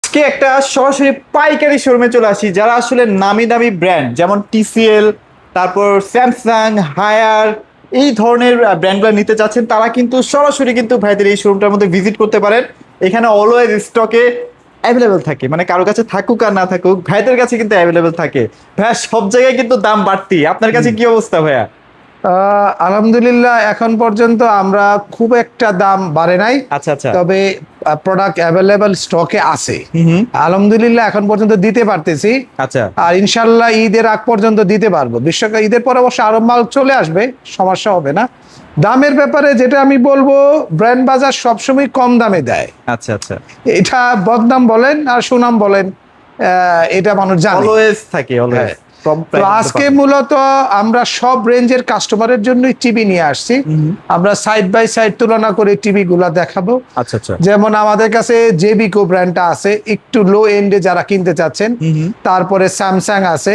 আজকে একটা সরাসরি পাইকারি শোরুমে চলে আসি, যারা আসলে নামি দামি ব্র্যান্ড যেমন টিসিএল, তারপর স্যামসাং, হায়ার, এই ধরনের ব্র্যান্ডগুলো নিতে চাচ্ছেন, তারা কিন্তু সরাসরি কিন্তু ভাইদের এই শোরুমটার মধ্যে ভিজিট করতে পারেন। এখানে অলওয়েজ স্টকে অ্যাভেলেবেল থাকে, মানে কারো কাছে থাকুক আর না থাকুক, ভাইদের কাছে কিন্তু অ্যাভেলেবেল থাকে। ভাইয়া সব জায়গায় কিন্তু দাম বাড়তি, আপনার কাছে কি অবস্থা ভাইয়া? আলহামদুলিল্লাহ এখন পর্যন্ত আমরা খুব একটা দাম বাড়ে নাই। আচ্ছা আচ্ছা। তবে প্রোডাক্ট অ্যাভেলেবল স্টকে আছে। হুম। আলহামদুলিল্লাহ এখন পর্যন্ত দিতে পারতেছি। আচ্ছা আর ইনশাল্লাহ ঈদের আগ পর্যন্ত দিতে পারবো। বিশ্বকাপ ঈদের পর অবশ্য আরো মাল চলে আসবে, সমস্যা হবে না। দামের ব্যাপারে যেটা আমি বলবো, ব্র্যান্ড বাজার সবসময় কম দামে দেয়। আচ্ছা আচ্ছা। এটা বদনাম বলেন আর সুনাম বলেন, এটা মানুষ জানে। অলওয়েজ থাকে, অলওয়েজ। তো আজকে মূলত আমরা সব রেঞ্জের কাস্টমারের জন্যই টিভি নিয়ে আসছি। আমরা সাইড বাই সাইড তুলনা করে টিভি গুলা দেখাবো। আচ্ছা আচ্ছা। যেমন আমাদের কাছে জেবিকো ব্র্যান্ডটা আছে, একটু লো এন্ডে যারা কিনতে চাচ্ছেন। তারপরে স্যামসাং আছে,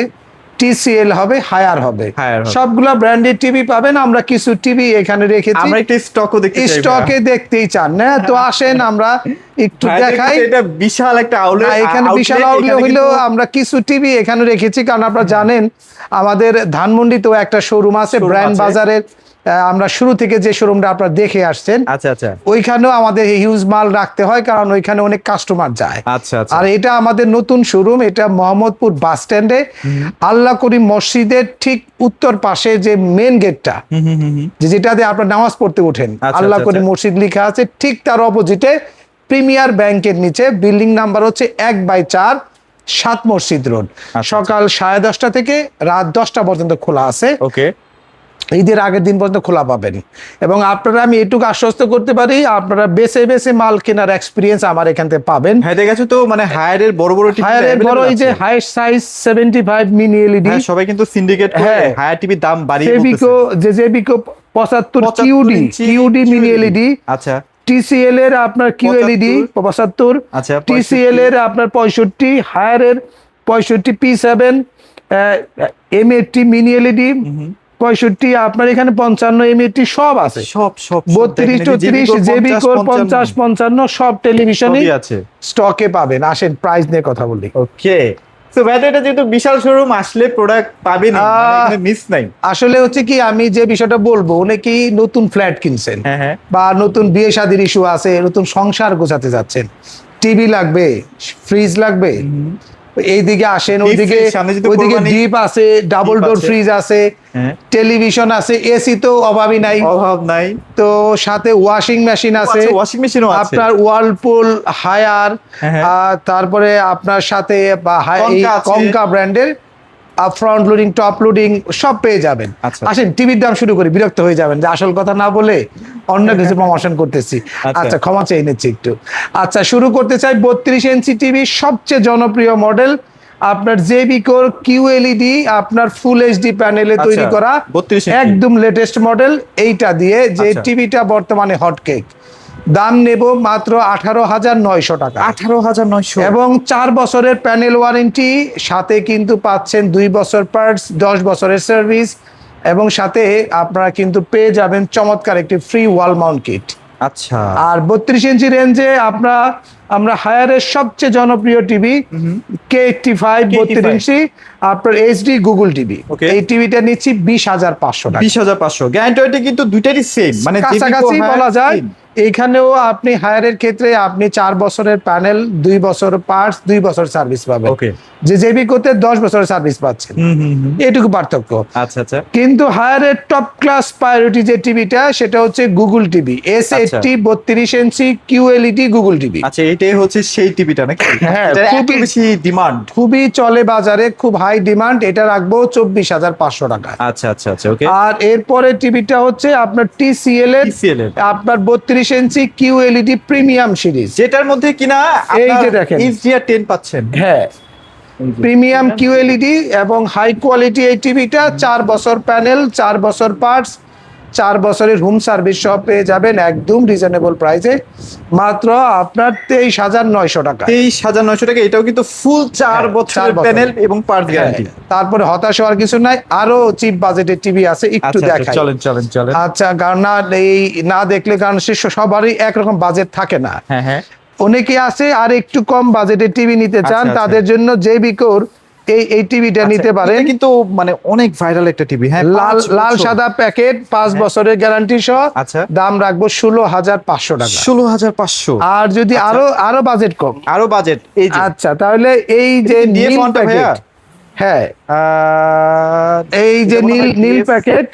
টিসিএল হবে, হায়ার হবে, সবগুলা ব্র্যান্ডের টিভি পাবেন। আমরা কিছু টিভি এখানে রেখেছি, আমরা একটু স্টকও দেখতে চাই। স্টকে দেখতেই চান না তো আসেন আমরা একটু দেখাই। এটা বিশাল একটা আউটলেট, এখানে বিশাল আউটলেট হইলেও আমরা কিছু টিভি এখানে রেখেছি, কারণ আপনারা জানেন আমাদের ধানমন্ডিতেও একটা শোরুম আছে ব্র্যান্ড বাজারের। আমরা শুরু থেকে যে শোরুমটা আপনারা দেখে আসছেন, আচ্ছা আচ্ছা, ওইখানেও আমাদের হিউজ মাল রাখতে হয়, কারণ ওইখানে অনেক কাস্টমার যায়। আচ্ছা আচ্ছা। আর এটা আমাদের নতুন শোরুম, এটা মোহাম্মদপুর বাস স্ট্যান্ডে আল্লাহ করিম মসজিদের ঠিক উত্তর পাশে যে মেন গেটটা, যেটা দিয়ে আপনার নামাজ পড়তে ওঠেন, আল্লাহ করিম মসজিদ লেখা আছে, ঠিক তার অপোজিটে প্রিমিয়ার ব্যাংকের নিচে, বিল্ডিং নাম্বার হচ্ছে 1/4, 7 মসজিদ রোড। সকাল 10:30 থেকে রাত 10টা পর্যন্ত খোলা আছে। ওকে। ঈদের আগের দিন পর্যন্ত খোলা পাবেন। এবং আপনারা, আমি এটুকু আশ্বস্ত করতে পারি, আপনারা বেছে বেছে মাল কেনার এক্সপিরিয়েন্স আমার এখান থেকে পাবেন। হ্যাঁ, ঠিক আছে। তো মানে হায়ারের বড় বড় টিভি, হায়ারের বড়, এই যে হাইস্ট সাইজ 75 মিনি এলইডি, সবাই কিন্তু সিন্ডিকেট করে হায়ার টিভির দাম বাড়িয়ে বলতেছে। জেবিকো 75 কিউডি মিনি এলইডি। আচ্ছা। টিসিএল এর আপনার কিউএলইডি 75, আচ্ছা, টিসিএল এর আপনার 65, হায়ারের 65 P7, M80 মিনি এলইডি 65, আপনার এখানে 55 M80 সব আছে, সব 32 34 জেবিকো 50 55 সব টেলিভিশনই আছে, স্টকে পাবেন। আসেন প্রাইস নিয়ে কথা বলি। ওকে। তো ভাই, এটা যেহেতু বিশাল শোরুম, আসলে প্রোডাক্ট পাবেন, মানে মিস নাই। আসলে হচ্ছে কি, আমি যে বিষয়টা বলবো, অনেকেই নতুন ফ্ল্যাট কিনছেন, বা নতুন বিয়ে শাদীর ইস্যু আছে, নতুন সংসার গোছাতে যাচ্ছেন, টিভি লাগবে, ফ্রিজ লাগবে, এইদিকে আসেন। ওইদিকে ডিপ আছে, ডাবল ডোর ফ্রিজ আছে, টেলিভিশন আছে, এসি তো অভাবই নাই, অভাব নাই। তো সাথে ওয়াশিং মেশিন আছে, ওয়াশিং মেশিনও আছে আপনার, ওয়ালপুল, হায়ার, তারপরে আপনার সাথে কঙ্কা ব্র্যান্ডের ফ্রন্ট লোডিং, টপ লোডিং সব পেয়ে যাবেন। আসেন টিভির দাম শুরু করি, বিরক্ত হয়ে যাবেন যে আসল কথা না বলে অন্য কিছু প্রমোশন করতেছি। আচ্ছা, ক্ষমা চেয়ে নিচ্ছি একটু। আচ্ছা, শুরু করতে চাই 32 ইঞ্চি টিভি, সবচেয়ে জনপ্রিয় মডেল আপনার জেবিকোর কিউএলইডি, আপনার ফুল এইচডি প্যানেলে তৈরি করা, একদম লেটেস্ট মডেল। এইটা দিয়ে যে টিভিটা বর্তমানে হটকেক, দাম নেব মাত্র 18,900 টাকা। 18,900, এবং 4 বছরের প্যানেল ওয়ারেন্টি, সাথে কিন্তু পাচ্ছেন 2 বছর পার্টস, 10 বছরের সার্ভিস, এবং সাথে আপনারা কিন্তু পেয়ে যাবেন চমৎকার একটি ফ্রি ওয়াল মাউন্ট কিট। আচ্ছা। আর 32 ইঞ্চি রেঞ্জে আমরা হায়ারের সবচেয়ে জনপ্রিয় টিভি K85 32 ইঞ্চি আপনার এইচডি গুগল টিভি, এই টিভিটা নিচ্ছি 20,500 টাকা। 20,500 গ্যারান্টি কিন্তু দুইটারই সেম, মানে কাছাকাছি বলা যায়। এইখানেও আপনি হায়ারের ক্ষেত্রে আপনি 4 বছরের প্যানেল, 2 বছর পার্টস, 2 বছর সার্ভিস পাবেন। যে জেবিকোতে 10 বছরের সার্ভিস পাচ্ছেন, এটুকু পার্থক্য। আচ্ছা আচ্ছা। কিন্তু হায়ারের টপ ক্লাস প্রায়োরিটি যে টিভিটা, সেটা হচ্ছে গুগল টিভি S80 32 ইঞ্চি কিউএলইডি গুগল টিভি। আচ্ছা, এটাই হচ্ছে সেই টিভিটা নাকি? হ্যাঁ, খুবই বেশি ডিমান্ড, খুবই চলে বাজারে, খুব হাই ডিমান্ড। এটা রাখবো 24,500 টাকা। আচ্ছা আচ্ছা আচ্ছা, ওকে। আর এরপরে টিভিটা হচ্ছে আপনার টিসিএল এর আপনার 32 ইঞ্চি কিউএলইডি প্রিমিয়াম সিরিজ, যেটার মধ্যে কিনা এই যে দেখেন HDR10 পাচ্ছেন। হ্যাঁ, প্রিমিয়াম কিউএলইডি এবং হাই কোয়ালিটি এই টিভিটা। 4 বছর প্যানেল, 4 বছর পার্টস, 4 বছরের হোম সার্ভিস সব পেয়ে যাবেন একদম রিজনেবল প্রাইসে, মাত্র আপনার 23,900 টাকা। 23,900 টাকা। এটাও কিন্তু ফুল 4 বছরের প্যানেল এবং পার্টস গ্যারান্টি। তারপরে হতাশ হওয়ার কিছু নাই, আরো চিপ বাজেটের টিভি আছে, একটু দেখাই। চলেন চলেন চলেন। আচ্ছা, কারণ এই না দেখলে, কারণ সবারই একরকম বাজেট থাকে না। হ্যাঁ হ্যাঁ। অনেকে আছে আর একটু কম বাজেটের টিভি নিতে চান, আচ্ছা। তাদের জন্য জেবিকোর এই টিভিটা নিতে পারেন। এটা কিন্তু মানে অনেক ভাইরাল একটা টিভি। হ্যাঁ, লাল সাদা প্যাকেট, 5 বছরের গ্যারান্টি সহ। আচ্ছা, দাম রাখবো 16,500 টাকা। 16,500। আর যদি আরো বাজেট কম, আরো বাজেট, এই যে আচ্ছা, তাহলে এই যে নীল প্যাকেট, হ্যাঁ এই যে নীল প্যাকেট,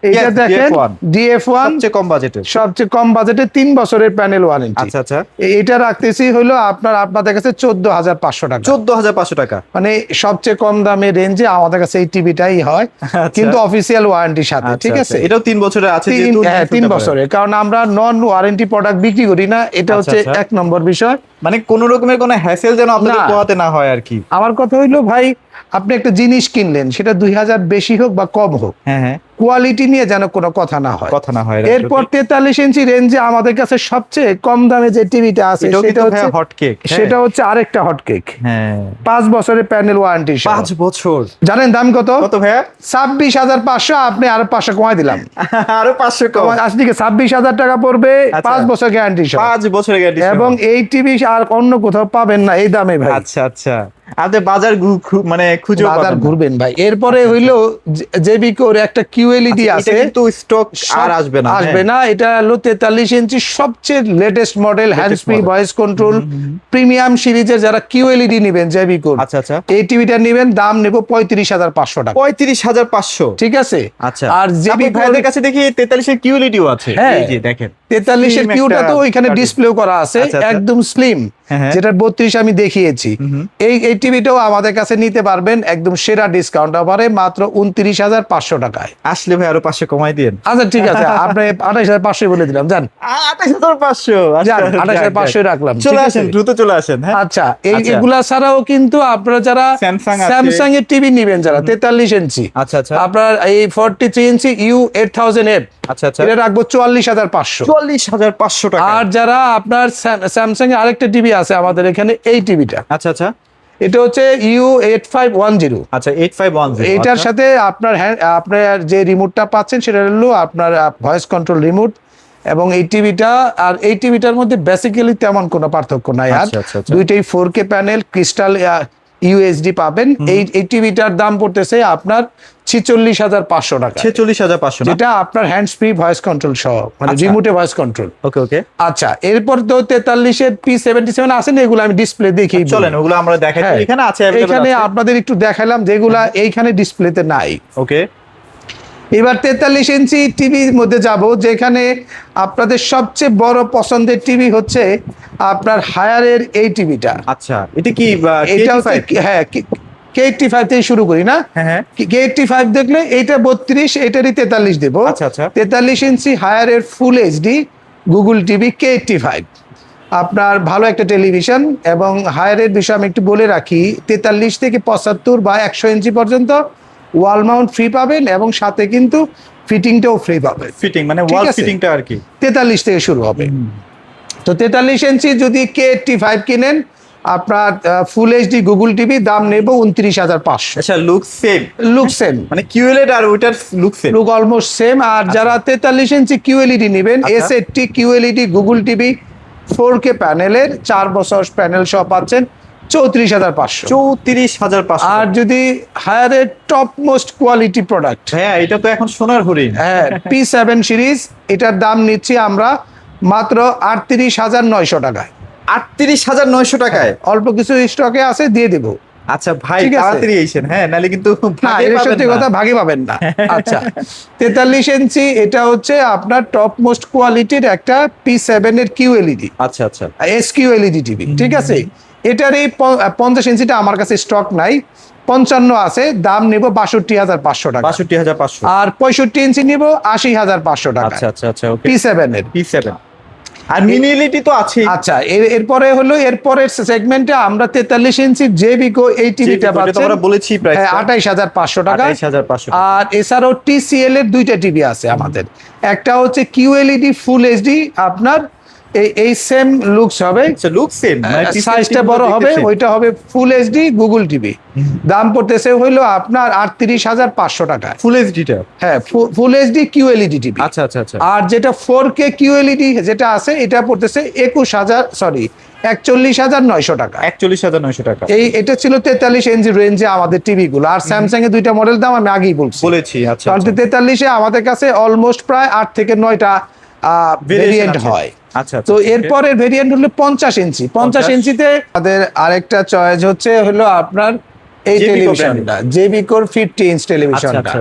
এইটা দেখেন DF1, সবচেয়ে কম বাজেটে 3 বছরের প্যানেল ওয়ারেন্টি। আচ্ছা আচ্ছা, এটা রাখতেছি হলো আপনাদের কাছে 14,500 টাকা। 14,500 টাকা, মানে সবচেয়ে কম দামের রেঞ্জে আমাদের কাছে এই টিভিটাই হয়, কিন্তু অফিসিয়াল ওয়ারেন্টির সাথে। ঠিক আছে, এটাও 3 বছরের আছে। 3 বছরের, কারণ আমরা নন ওয়ারেন্টি প্রোডাক্ট বিক্রি করি না, এটা হচ্ছে 1 নম্বর বিষয়। মানে কোন রকমের কোনো হ্যাসেল যেন আপনাদের পোহাতে না হয় আর কি। আমার কথা হইলো ভাই, আপনি একটা জিনিস কিনলেন, সেটা 2,000 বেশি হোক বা কম হোক, হ্যাঁ, কোয়ালিটি নিয়ে যেন কোনো কথা না হয়। এরপর 43 ইঞ্চি রেঞ্জে আমাদের কাছে সবচেয়ে কম দামে যে টিভিটা আছে, সেটা হচ্ছে আরেকটা হটকেক। 5 বছরের প্যানেল ওয়ারেন্টি। 5 বছর। জানেন দাম কত ভাইয়া? 26,500। আপনি আরো 500 কমাই দিলাম। আরো 500 কম, আজকে 26,000 টাকা পড়বে, 5 বছর গ্যারান্টি। 5 বছরের গ্যারান্টি, এবং এই টিভি আর অন্য কোথাও পাবেন না এই দামে ভাই। আচ্ছা আচ্ছা, আপনি বাজার মানে খুঁজে বাজার ঘুরবেন ভাই। এরপরে হইলো জেবিকোর একটা QLED আছে, কিন্তু স্টক আর আসবে না। এটা হলো 43 ইঞ্চি সবচেয়ে latest model, hands free voice control premium সিরিজের যারা QLED নেবেন জেবিকোর, আচ্ছা আচ্ছা, এই টিভিটা নেবেন, দাম নেব 35,500 টাকা। 35,500, ঠিক আছে। আচ্ছা, আর জেবিকো ভাইদের কাছে দেখি 43 এর QLEDও আছে। এই যে দেখেন, 43 এর কিউটা তো ওইখানে ডিসপ্লেও করা আছে, একদম স্লিম, যেটা 32 আমি দেখিয়েছি। এই টিভিটাও আমাদের কাছে নিতে পারবেন একদম সেরা ডিসকাউন্ট অফারে, মাত্র 29,500 টাকায়। আসলে ভাই আরো 500 কমাই দিন। আচ্ছা ঠিক আছে, আপনি 28,500 বলে দিলাম, জান 28,500, জান 28,500 রাখলাম। চলে আসেন, দ্রুত চলে আসেন। আচ্ছা, এগুলা ছাড়াও কিন্তু আপনারা যারা স্যামসাং এর টিভি নেবেন, যারা 43 ইঞ্চি, আচ্ছা আচ্ছা, আপনার এই 43 ইঞ্চি U8000F, আচ্ছা আচ্ছা, এটা রাখবো 44,500। 44,500 টাকা। আর যারা আপনার স্যামসাং এর আরেকটা টিভি আছে আমাদের এখানে, এই টিভিটা, আচ্ছা আচ্ছা, এটা হচ্ছে U8510। আচ্ছা, 8510, এটার সাথে আপনার যে রিমোটটা পাচ্ছেন সেটা হলো আপনার ভয়েস কন্ট্রোল রিমোট, এবং এই টিভিটা আর এই টিভিটার মধ্যে বেসিক্যালি তেমন কোনো পার্থক্য নাই। আর দুইটাই 4K প্যানেল, ক্রিস্টাল UHD পাবেন। এই টিভিটার দাম পড়তেছে আপনার 46,500 টাকা। 46,500, যেটা আপনার হ্যান্ডস ফ্রি ভয়েস কন্ট্রোল সহ, মানে রিমোটে ভয়েস কন্ট্রোল। ওকে ওকে, আচ্ছা, এরপর তো 43 এর P77 আছে না, এগুলো আমি ডিসপ্লে দেখি, চলেন ওগুলো আমরা দেখাই। এখানে আছে, এখানে আপনাদের একটু দেখালাম যেগুলা এইখানে ডিসপ্লেতে নাই। ওকে, এবার 43 ইঞ্চি টিভির মধ্যে যাব, যেখানে আপনাদের সবচেয়ে বড় পছন্দের টিভি হচ্ছে আপনার হায়ারের এই টিভিটা। আচ্ছা, এটা কি? এটা হচ্ছে, হ্যাঁ, K85 থেকে শুরু করি না। K85 দেখলে এইটা 32, এটারই 43 দেবো। আচ্ছা আচ্ছা, 43 ইঞ্চি হায়ারের ফুল HD গুগল টিভি K85, আপনার ভালো একটা টেলিভিশন। এবং হায়ারের বিষয় আমি একটু বলে রাখি, 43 থেকে 75 বা 100 ইঞ্চি পর্যন্ত ওয়াল মাউন্ট ফ্রি পাবেন, এবং সাথে কিন্তু ফিটিংটাও ফ্রি পাবেন। ফিটিং মানে ওয়াল ফিটিংটা আর কি 43 থেকে শুরু হবে। তো 43 ইঞ্চি যদি K85 কিনেন, আপনার ফুল HD গুগল টিভি দাম নেব 29,500। আচ্ছা, লুক সেম, মানে QLED আর ওইটার লুক অলমোস্ট সেম। আর যারা 43 ইঞ্চি QLED নেবেন, S80 QLED Google TV 4K প্যানেলের 4 বছর প্যানেল সহ পাচ্ছেন 34,500। 34,500। আর যদি হায়ারের টপ মোস্ট কোয়ালিটি প্রোডাক্ট, হ্যাঁ, এটা তো এখন সোনার হরিণ, হ্যাঁ, P7 সিরিজ, এটার দাম নিচ্ছি আমরা মাত্র 38,900 টাকায়। 38,900 টাকায়? অল্প কিছু স্টকে আছে, দিয়ে দেব। আচ্ছা ভাই, তাড়াতাড়ি আইছেন, হ্যাঁ, নালে কিন্তু সত্যি কথা, ভাগে পাবেন না। আচ্ছা, 43 ইঞ্চি, এটা হচ্ছে আপনার টপ মোস্ট কোয়ালিটির একটা P7 এর QLED। আচ্ছা আচ্ছা, SQLED টিভি। ঠিক আছে, এটার এই 50 ইঞ্চিটা আমার কাছে স্টক নাই, 55 আছে, দাম নেব 62,500 টাকা। 62,500। আর 65 ইঞ্চি নেব 80,500 টাকা। আচ্ছা আচ্ছা আচ্ছা, ওকে, P7 এর। আর মিনি LED তো আছে। আচ্ছা, এরপরে হলো এরপরের সেগমেন্টে আমরা 43 ইঞ্চি জেবিকো এই টিভিটা পাচ্ছি, আমরা বলেছি প্রাইস 28,500 টাকা। 28,500। আর এছাড়াও TCL এর দুইটা টিভি আছে আমাদের, একটা হচ্ছে QLED ফুল HD, আপনার এই সেম লুকস হবে, সাইজটা বড় হবে, ওইটা হবে ফুল HD গুগল টিভি। দাম পড়তেছে হইলো আপনার 38,500 টাকা ফুল এইচডিটা। হ্যাঁ, ফুল HD QLED টিভি। আচ্ছা আচ্ছা আচ্ছা। আর যেটা 4K QLED যেটা আছে, এটা পড়তেছে 41,900 টাকা। 41,900 টাকা। এটা ছিল 43 ইঞ্চি রেঞ্জে আমাদের টিভি গুলো। আর স্যামসাং এর দুইটা মডেল দাম আমি আগেই বলেছি। আচ্ছা। কারণ 43-এ আমাদের কাছে অলমোস্ট প্রায় 8 থেকে 9টা ভেরিয়েন্ট হয়। আচ্ছা। তো এরপরের ভেরিয়েন্ট হলো 50 ইঞ্চি। 50 ইঞ্চিতে আমাদের আরেকটা চয়েস হলো আপনার এই টেলিভিশনটা, জেবিকোর 50 ইঞ্চ টেলিভিশনটা।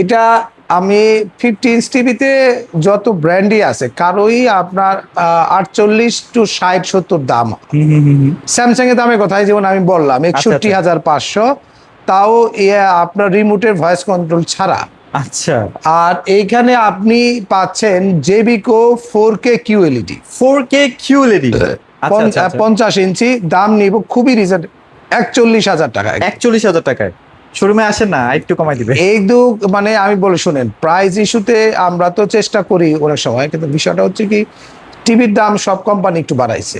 এটা আমি 50 ইঞ্চ টিভিতে যত ব্র্যান্ডই আছে কারোই আপনার 48 টু 60-70 দাম। স্যামসাং এর দামের কথাই যেমন আমি বললাম 61,500, তাও আপনার রিমোটের ভয়েস কন্ট্রোল ছাড়া। আচ্ছা। আর এইখানে আপনি পাচ্ছেন জেবিকো 4K QLED। 4K QLED 50 ইঞ্চি, দাম নিব খুবই রিজনেবল 41,000 টাকা। 41,000 টাকায় শোরুমে আসেন না, একটু কমাই দিবে। মানে আমি বলে শুনেন, প্রাইস ইস্যুতে আমরা তো চেষ্টা করি অনেক সময়, কিন্তু বিষয়টা হচ্ছে কি টিভির দাম সব কোম্পানি একটু বাড়াইছে,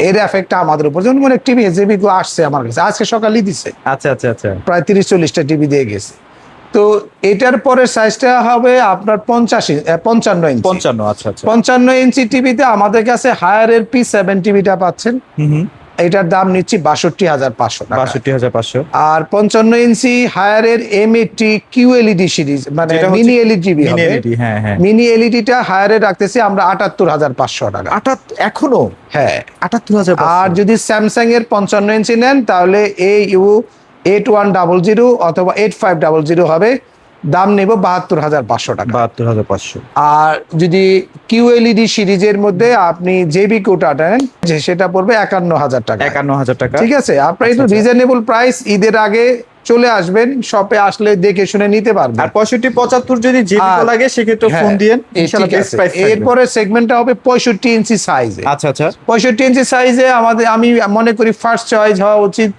এর এফেক্টটা আমাদের উপর। যেমন অনেক টিভি জেবিকো আসছে আমার কাছে আজকে সকালেই দিছে। আচ্ছা। প্রায় 30-40টা টিভি দিয়ে গেছে। তো এটার পরের সাইজটা হবে আপনার 55 ইঞ্চি। 55। আচ্ছা। 55 ইঞ্চি টিভিতে আমাদের কাছে হায়ারের P7 টিভিটা পাচ্ছেন। এটার দাম নিচ্ছি 62,500 টাকা। 62,500। আর 55 ইঞ্চি হায়ারের M80 QLED সিরিজ, মানে মিনি এলইডি টিভি হবে। মিনি এলইডিটা হায়ারে রাখতেছি আমরা 78,500 টাকা। এখনো? হ্যাঁ, 78,000। আর যদি স্যামসাং এর 55 ইঞ্চি নেন তাহলে AU 8100 অথবা 8500 হবে, দাম নেব 72,500 টাকা। 72,500। আর যদি QLED সিরিজের মধ্যে আপনি জেবিকোটা নেন সেটা পড়বে 51,000 টাকা। 51,000 টাকা। ঠিক আছে, আপনার একটু রিজনেবল প্রাইস, ঈদের আগে চলে আসবেন, শপে আসলে দেখে শুনে নিতে পারবেন। আর 65-75 যদি জেবিকো লাগে সেক্ষেত্রে ফোন দিয়েন, ইনশাআল্লাহ বেস্ট প্রাইস থাকবে। এরপরে সেগমেন্টটা হবে 65 ইঞ্চি সাইজে। আচ্ছা। 65 ইঞ্চি সাইজে আমি মনে করি ফার্স্ট চয়েস হওয়া উচিত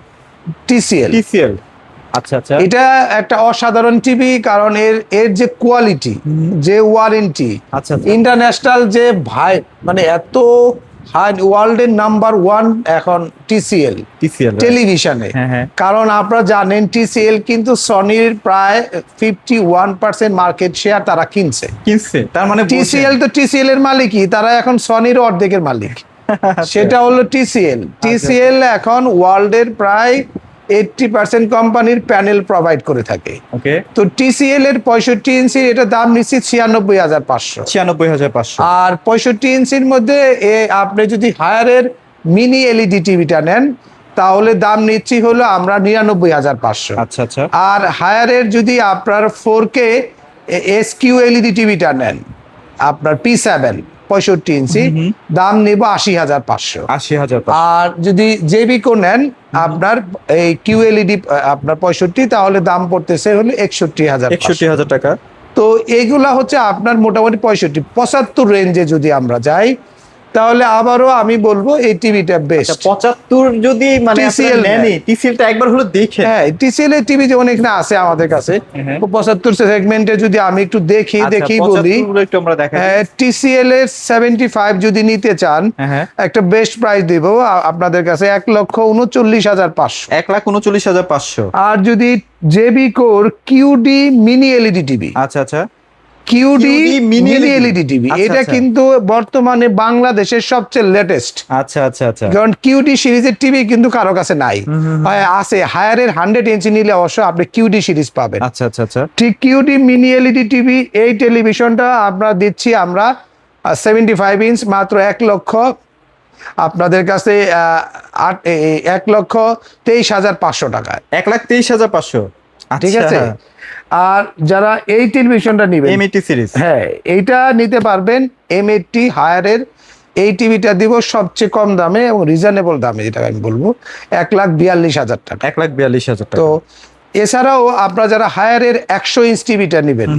TCL। আচ্ছা। এটা একটা অসাধারণ টিভি, কারণ এর যে কোয়ালিটি, যে ওয়ারেন্টি, ইন্টারন্যাশনাল যে ভাই, মানে এত হাই, ওয়ার্ল্ডের নাম্বার 1 এখন TCL টেলিভিশনে। কারণ আপনারা জানেন TCL কিন্তু সনির প্রায় 51% মার্কেট শেয়ার তারা কিনছে। তার মানে TCL তো TCL এর মালিকই, তারা এখন সনির অর্ধেকের মালিক। সেটা হলো TCL এখন ওয়ার্ল্ডের প্রায় 80% কোম্পানির প্যানেল প্রোভাইড করে থাকে। তো TCL এর 65 ইঞ্চি এটা দাম নিচ্ছি 96,500। আর 65 ইঞ্চির মধ্যে আপনি যদি হায়ারের মিনি এলইডি টিভিটা নেন তাহলে দাম নিচ্ছি হলো আমরা 99,500। আচ্ছা। আর হায়ারের যদি আপনার 4K SQLED টিভিটা নেন আপনার P7 65 ইঞ্চি, দাম নিব 80,500। আর যদি জেবিকো নেন আপনার এই QLED আপনার 65, তাহলে দাম পড়তেছে হলো 61,000 টাকা। তো এইগুলা হচ্ছে আপনার মোটামুটি 65-75 রেঞ্জে যদি আমরা যাই তাহলে আবারও আমি বলবো এই টিভিটা বেস্ট। 75 যদি মানে TCLটা একবার হলো দেখে। হ্যাঁ, TCL এর টিভি যেমন এখানে আছে আমাদের কাছে 75 সেগমেন্টে যদি আমি একটু দেখি বলি, TCL এর 75 যদি নিতে চান একটা বেস্ট প্রাইস দেব আপনাদের কাছে 1,39,500। 1,39,500। আর যদি জেবিকোর QD মিনি এলইডি টিভি, আচ্ছা QD মিনি এলইডি টিভি, এটা কিন্তু বর্তমানে বাংলাদেশের সবচেয়ে লেটেস্ট। আচ্ছা। কারণ QD সিরিজের টিভি কিন্তু কারো কাছে নাই, আছে হায়ারের 100 ইঞ্চি নিলে অবশ্য আপনি QD সিরিজ পাবেন। আচ্ছা। ঠিক QD মিনি এলইডি টিভি এই টেলিভিশনটা আমরা দিচ্ছি আমরা 75 ইঞ্চ মাত্র 1 লক্ষ আপনাদের কাছে 1,23,500 টাকায়। 1,23,500। ঠিক আছে। আর যারা এই টেলিভিশনটা নেবেন M80 সিরিজ, হ্যাঁ এইটা নিতে পারবেন। M80 হায়ারের এই টিভিটা দিব সবচেয়ে কম দামে এবং রিজনেবল দামে, যেটা আমি বলবো 1,42,000 টাকা। 1,42,000 টাকা। তো এছাড়াও আপনারা যারা হায়ারের 100 ইঞ্চ টিভিটা নেবেন,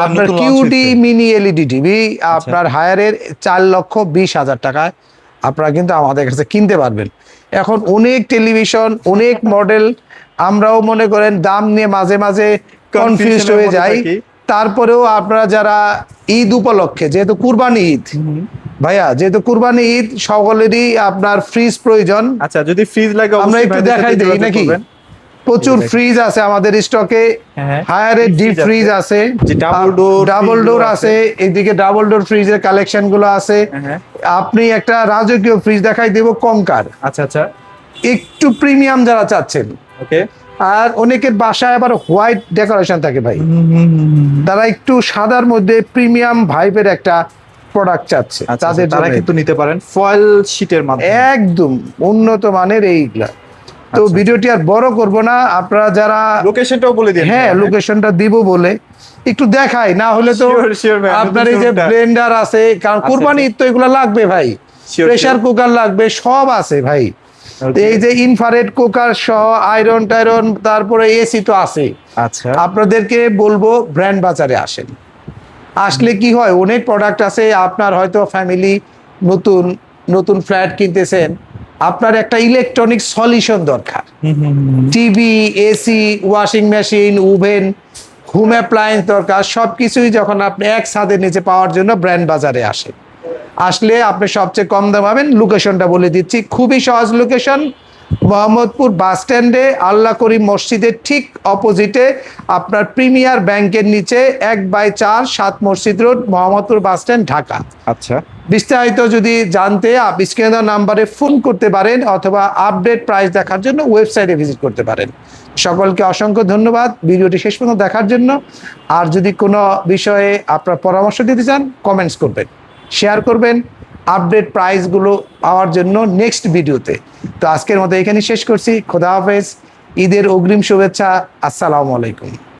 আপনার QD মিনি এলইডি টিভি আপনার হায়ারের 4,20,000 টাকায় আপনারা কিন্তু আমাদের কাছে কিনতে পারবেন। এখন অনেক টেলিভিশন, অনেক মডেল, আমরাও মনে করেন দাম নিয়ে মাঝে মাঝে কনফিউজড হয়ে যাই। তারপরেও আপনারা যারা ঈদ উপলক্ষে, যেহেতু কুরবানি ঈদ ভাইয়া, যেহেতু কুরবানি ঈদ সকলেরই আপনার ফ্রিজ প্রয়োজন। আচ্ছা, যদি ফ্রিজ লাগে আমরা একটু দেখাই দেই নাকি? প্রচুর ফ্রিজ আছে আমাদের স্টকে, হায়ারের ডিপ ফ্রিজ আছে, ডাবল ডোর আছে, এদিকে ডাবল ডোর ফ্রিজের কালেকশন গুলো আছে। আপনি একটা রাজকীয় ফ্রিজ দেখাই দেব, কঙ্কার। আচ্ছা আচ্ছা, একটু প্রিমিয়াম যারা চাচ্ছেন, ওকে। আর অনেকের বাসায় আবার হোয়াইট ডেকোরেশন থাকে ভাই, তারা একটু সাদার মধ্যে প্রিমিয়াম ভাইবের একটা প্রোডাক্ট চাচ্ছে, তাদের তারা কিন্তু নিতে পারেন ফয়েল শীটের মাধ্যমে, একদম উন্নত মানের এইগুলা। তো ভিডিওটি আর বড় করব না, আপনারা যারা লোকেশনটাও বলে দিন। হ্যাঁ, লোকেশনটা দিব বলে একটু দেখাই, না হলে তো আপনার এই যে ব্লেন্ডার আছে, কারণ কুরবানি ঈদ তো এগুলা লাগবে ভাই, প্রেসার কুকার লাগবে, সব আছে ভাই। এই যে ইনফ্রারেড কুকার সহ আয়রন টায়রন, তারপরে এসি তো আছে। আচ্ছা, আপনাদেরকে বলবো ব্র্যান্ড বাজারে আসেন, আসলে কি হয়, অনেক প্রোডাক্ট আছে। আপনার হয়তো ফ্যামিলি নতুন নতুন ফ্ল্যাট কিনতেছেন, আপনার একটা ইলেকট্রনিক সলিউশন দরকার, TV, AC, washing machine, oven, home appliance দরকার, সবকিছুই যখন আপনি এক ছাদের নিচে পাওয়ার জন্য ব্র্যান্ড বাজারে আসেন। আসলে আপনি সবচেয়ে কম দাম পাবেন। লোকেশনটা বলে দিচ্ছি, খুবই সহজ লোকেশন, মোহাম্মদপুর বাস স্ট্যান্ডে আল্লাহ করিম মসজিদের ঠিক অপোজিটে, আপনার প্রিমিয়ার ব্যাংকের নিচে 1/4 7 মসজিদ road, Mohammadpur bus stand, Dhaka. আচ্ছা, বিস্তারিত যদি জানতে স্ক্রিনে দেওয়া নাম্বারে ফোন করতে পারেন, অথবা আপডেট প্রাইস দেখার জন্য ওয়েবসাইটে ভিজিট করতে পারেন। সকলকে অসংখ্য ধন্যবাদ ভিডিওটি শেষ পর্যন্ত দেখার জন্য। আর যদি কোনো বিষয়ে আপনার পরামর্শ দিতে চান, কমেন্টস করবেন, শেয়ার করবেন আপডেট প্রাইসগুলো পাওয়ার জন্য নেক্সট ভিডিওতে। তো আজকের মতো এখানেই শেষ করছি। খোদা হাফেজ, ঈদের অগ্রিম শুভেচ্ছা, আসসালামু আলাইকুম।